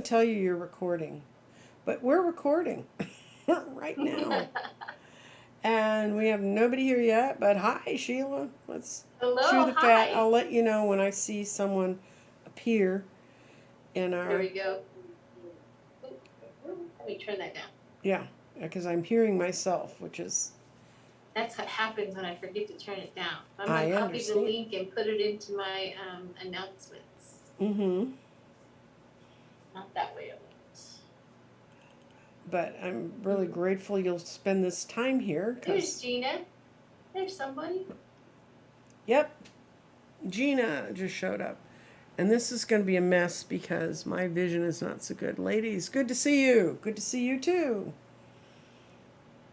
tell you you're recording, but we're recording right now. And we have nobody here yet, but hi, Sheila. Let's chew Hello, the fat. hi. I'll let you know when I see someone appear in There our. we go. Let me turn that down. Yeah, because I'm hearing myself, which is. That's what happens when I forget to turn it down. I'm going I to copy the understand. link and put it into my announcements. Mm-hmm. Not that way. But I'm really grateful you'll spend this time here. There's Cause, Gina. There's somebody. yep, Gina just showed up. And this is going to be a mess because my vision is not so good. Ladies, good to see you. Good to see you too.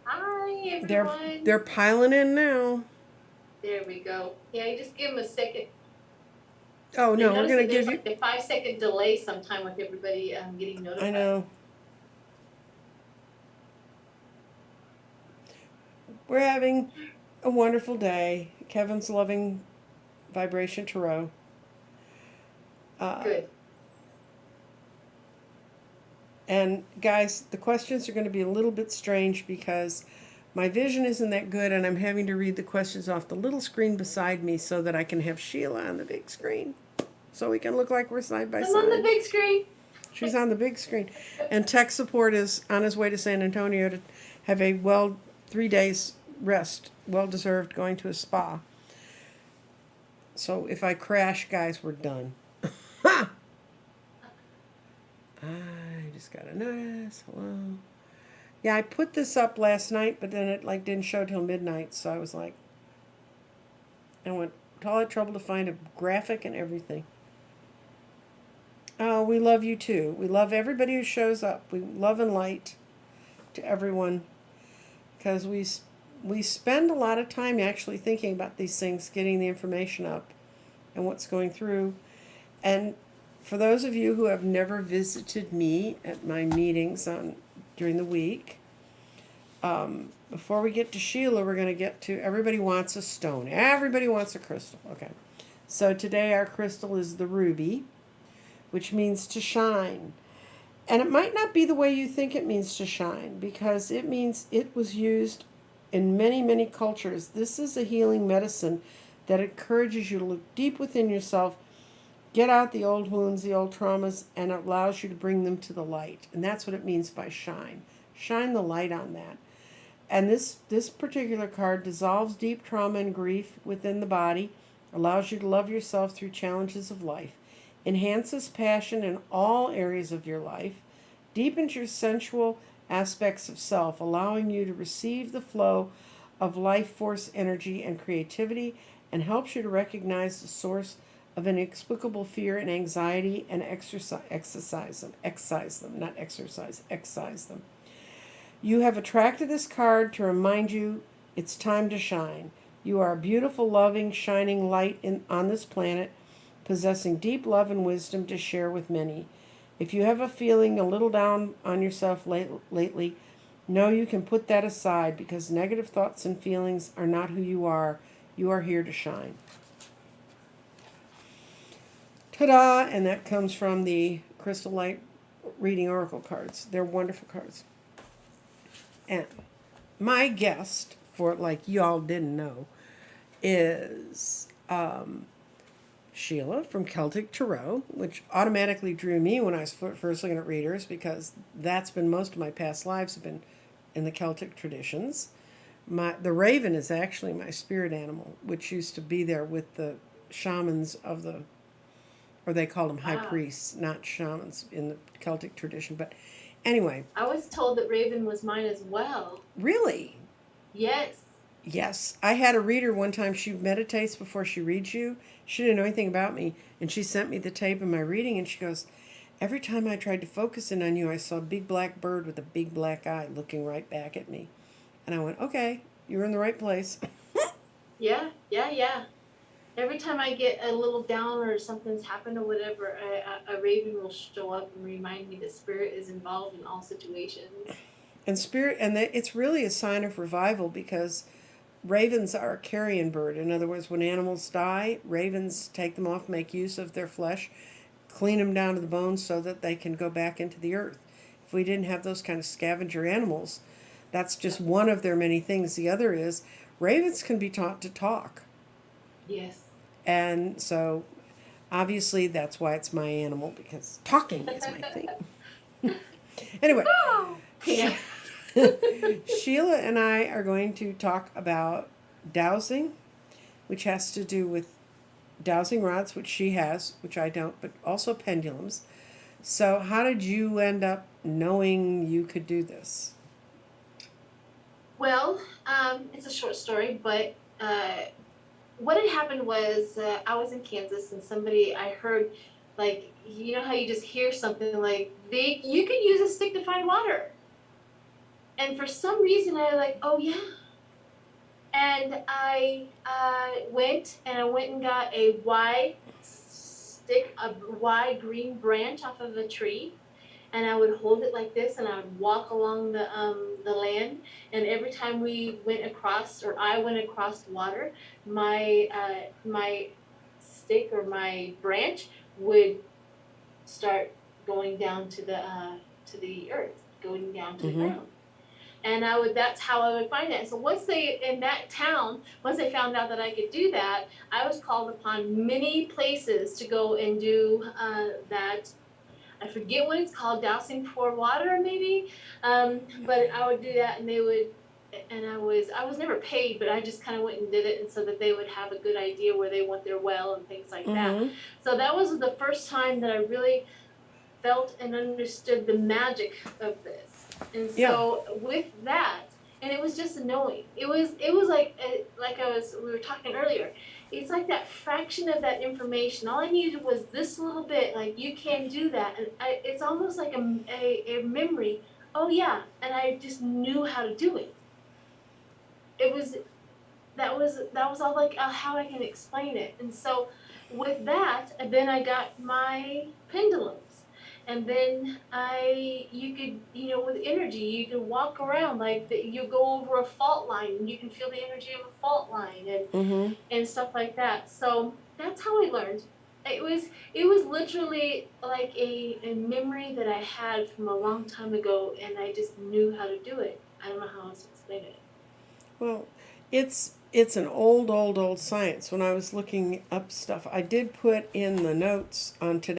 Hi, They're everyone. they're piling in now. There we go. Yeah, you just give them a second. Oh I no, we're noticed gonna that there's give you. like a 5-second delay sometime with everybody getting I notified. know. We're having a wonderful day. Kevin's loving Vibration Tarot. Good. And guys, the questions are going to be a little bit strange because my vision isn't that good, and I'm having to read the questions off the little screen beside me so that I can have Sheila on the big screen, so we can look like we're side by I'm side. on the big screen. She's on the big screen, and tech support is on his way to San Antonio to have a 3 days rest, well deserved, going to a spa. So if I crash, guys, we're done. Ha! I just got a notice. Hello. Yeah, I put this up last night, but then it like didn't show till midnight, so I was like, I went to all that trouble to find a graphic and everything. Oh, we love you too. We love everybody who shows up. We love and light to everyone because we spend a lot of time actually thinking about these things, getting the information up, and what's going through. And for those of you who have never visited me at my meetings during the week, before we get to Sheila, we're going to get to everybody wants a stone. Everybody wants a crystal. Okay. So today our crystal is the ruby, which means to shine. And it might not be the way you think it means to shine because it means it was used in many, many cultures. This is a healing medicine that encourages you to look deep within yourself, get out the old wounds, the old traumas, and it allows you to bring them to the light. And that's what it means by shine. Shine the light on that. And this particular card dissolves deep trauma and grief within the body, allows you to love yourself through challenges of life, enhances passion in all areas of your life, deepens your sensual aspects of self, allowing you to receive the flow of life force energy and creativity, and helps you to recognize the source of inexplicable fear and anxiety and exercise them. You have attracted this card to remind you it's time to shine. You are a beautiful, loving, shining light on this planet, possessing deep love and wisdom to share with many. If you have a feeling a little down on yourself lately, know you can put that aside because negative thoughts and feelings are not who you are. You are here to shine. Ta-da! And that comes from the Crystal Light Reading Oracle cards. They're wonderful cards. And my guest, for like y'all didn't know, is Sheila from Celtic Tarot, which automatically drew me when I was first looking at readers because that's been most of my past lives have been in the Celtic traditions. The raven is actually my spirit animal, which used to be there with the shamans of the, or they called them high priests, not shamans in the Celtic tradition. But anyway. I was told that Raven was mine as well. Really? Yes. Yes. I had a reader one time. She meditates before she reads you. She didn't know anything about me. And she sent me the tape of my reading. And she goes, every time I tried to focus in on you, I saw a big black bird with a big black eye looking right back at me. And I went, okay, you're in the right place. Yeah. Every time I get a little down or something's happened or whatever, a raven will show up and remind me that spirit is involved in all situations. And spirit, and it's really a sign of revival because ravens are a carrion bird. In other words, when animals die, ravens take them off, make use of their flesh, clean them down to the bone so that they can go back into the earth. If we didn't have those kind of scavenger animals, that's just one of their many things. The other is ravens can be taught to talk. Yes. And so obviously that's why it's my animal, because talking is my thing. Anyway, Yeah. Sheila and I are going to talk about dowsing, which has to do with dowsing rods, which she has, which I don't, but also pendulums. So, how did you end up knowing you could do this? Well, it's a short story, but what had happened was I was in Kansas and somebody I heard, like, you know how you just hear something like you could use a stick to find water, and for some reason I was like, oh yeah, and I went and got a wide stick, a wide green branch off of a tree, and I would hold it like this, and I would walk along the land. And every time we went across, or I went across water, my stick or my branch would start going down to the earth, going down to the ground. And that's how I would find it. So once they, in that town, once they found out that I could do that, I was called upon many places to go and do that. I forget what it's called, dowsing pour water maybe, but I would do that, and they would, and I was never paid, but I just kind of went and did it, and so that they would have a good idea where they want their well and things like that. So that was the first time that I really felt and understood the magic of this. And so with that, and it was just a knowing. It was like we were talking earlier. It's like that fraction of that information. All I needed was this little bit. Like, you can do that, and it's almost like a memory. Oh yeah, and I just knew how to do it. It was that was all, like, how I can explain it. And so with that, and then I got my pendulums. And then you could, with energy, you can walk around like you go over a fault line, and you can feel the energy of a fault line, and stuff like that. So that's how I learned. It was literally like a memory that I had from a long time ago, and I just knew how to do it. I don't know how else to explain it. Well, it's an old science. When I was looking up stuff, I did put in the notes on today.